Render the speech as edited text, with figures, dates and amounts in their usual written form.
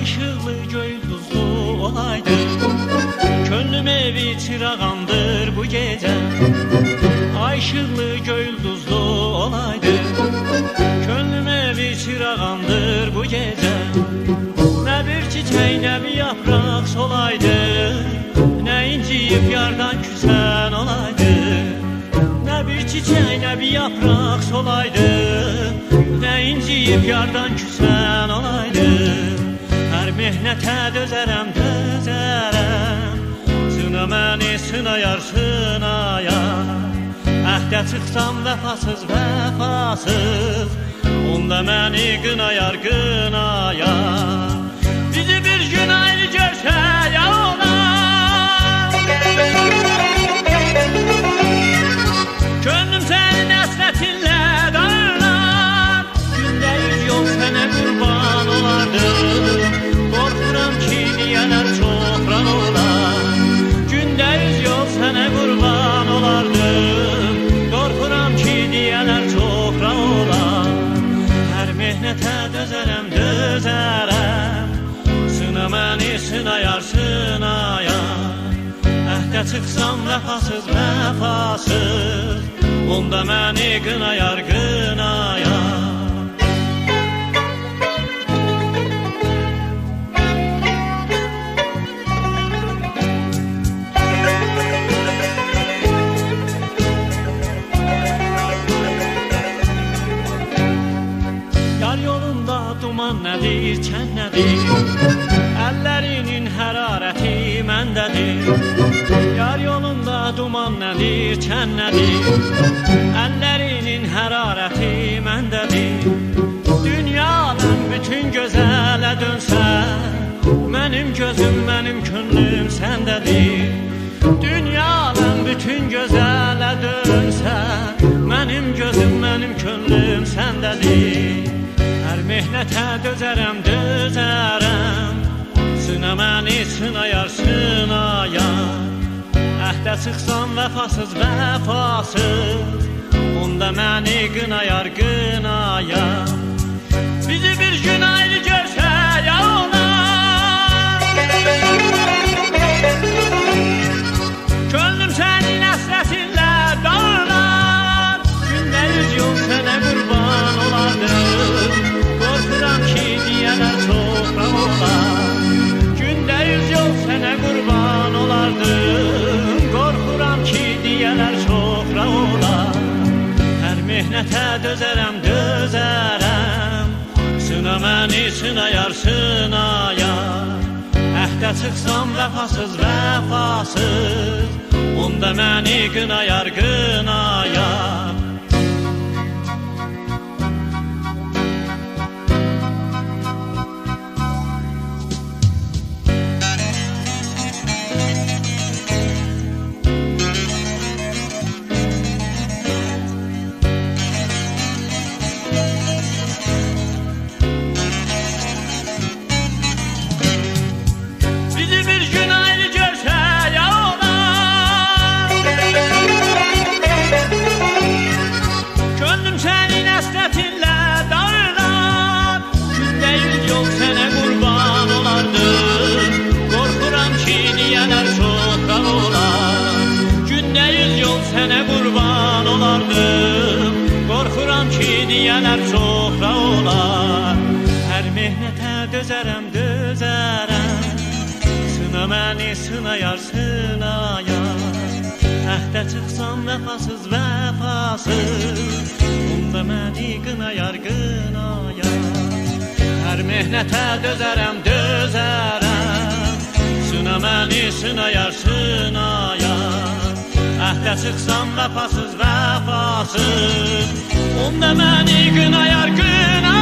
Işıqlı göy duzlu olaydı, könlüm evi çırağandır bu gece. Ay ışıqlı göy duzlu olaydı, könlüm evi çırağandır bu gece. Ne bir çiçek ne bir yaprak solaydı, ne inciyip yardan küsen olaydı. Ne bir çiçek ne bir yaprak solaydı, ne inciyip yardan küsen olaydı. Her mehnete dözərəm, dözərəm, sına məni sınayar, sınayar. Əhdə çıxsam vəfasız, vəfasız, onda məni qınayar, qınayar. Bizi bir gün ayrı görsə yalan, könlüm sənin əslətinlə darlar. Gündə yüz yol sənə qurban olardım, qorxuram ki deyələr çoxran olar. Gündə yüz yol sənə qurban olardım, qorxuram ki deyələr çoxran olar. Hər mehnətə dözərəm, dözərəm, sına məni sınayar, sınayar. Əhdə çıxsam vəfasız, vəfasız, onda məni qınayar, qınayar. Yar yolunda duman nədir, kən nədir, əllərinin hərarəti məndədir. Yar yolunda duman nədir, kən nədir, əllərinin hərarəti məndədir. Dünyalım bütün gözələ dönsə, mənim gözüm, mənim könlüm səndədir. Dünyalım bütün gözələ dönsə, mənim gözüm, mənim könlüm səndədir. Hər mehnətə dözərəm, dözərəm, sına məni sınayar, sınayar. Əhdə çıxsam vəfasız, vəfasız, onda məni qınayar, qınayar. Bizi bir gün ayrı görsə yalan, könlüm sənin əslətinlə dağlar. Gündə yüz yol sənə qurban olardım, qorxuram ki deyələr çoxran olar. Gündə yüz yol sənə qurban olardım, qorxuram ki deyələr çoxran olar. Hər mehnətə dözərəm, dözərəm, sına məni sınayar, sınayar. Əhdə çıxsam vəfasız, vəfasız, onda məni qınayar, qınayar. Sənə qurban olardım, qorxuram ki deyələr çoxra olar. Hər mehnətə dözərəm, dözərəm, sına məni sınayar, sınayar. Əhdə çıxsam vəfasız, vəfasız, onda məni qınayar, qınayar. Hər mehnətə dözərəm, dözərəm. Sına məni, sınayar, sınayar. Əhdə çıxsam vəfasız, vəfasız. Onda məni qınayar, qınayar.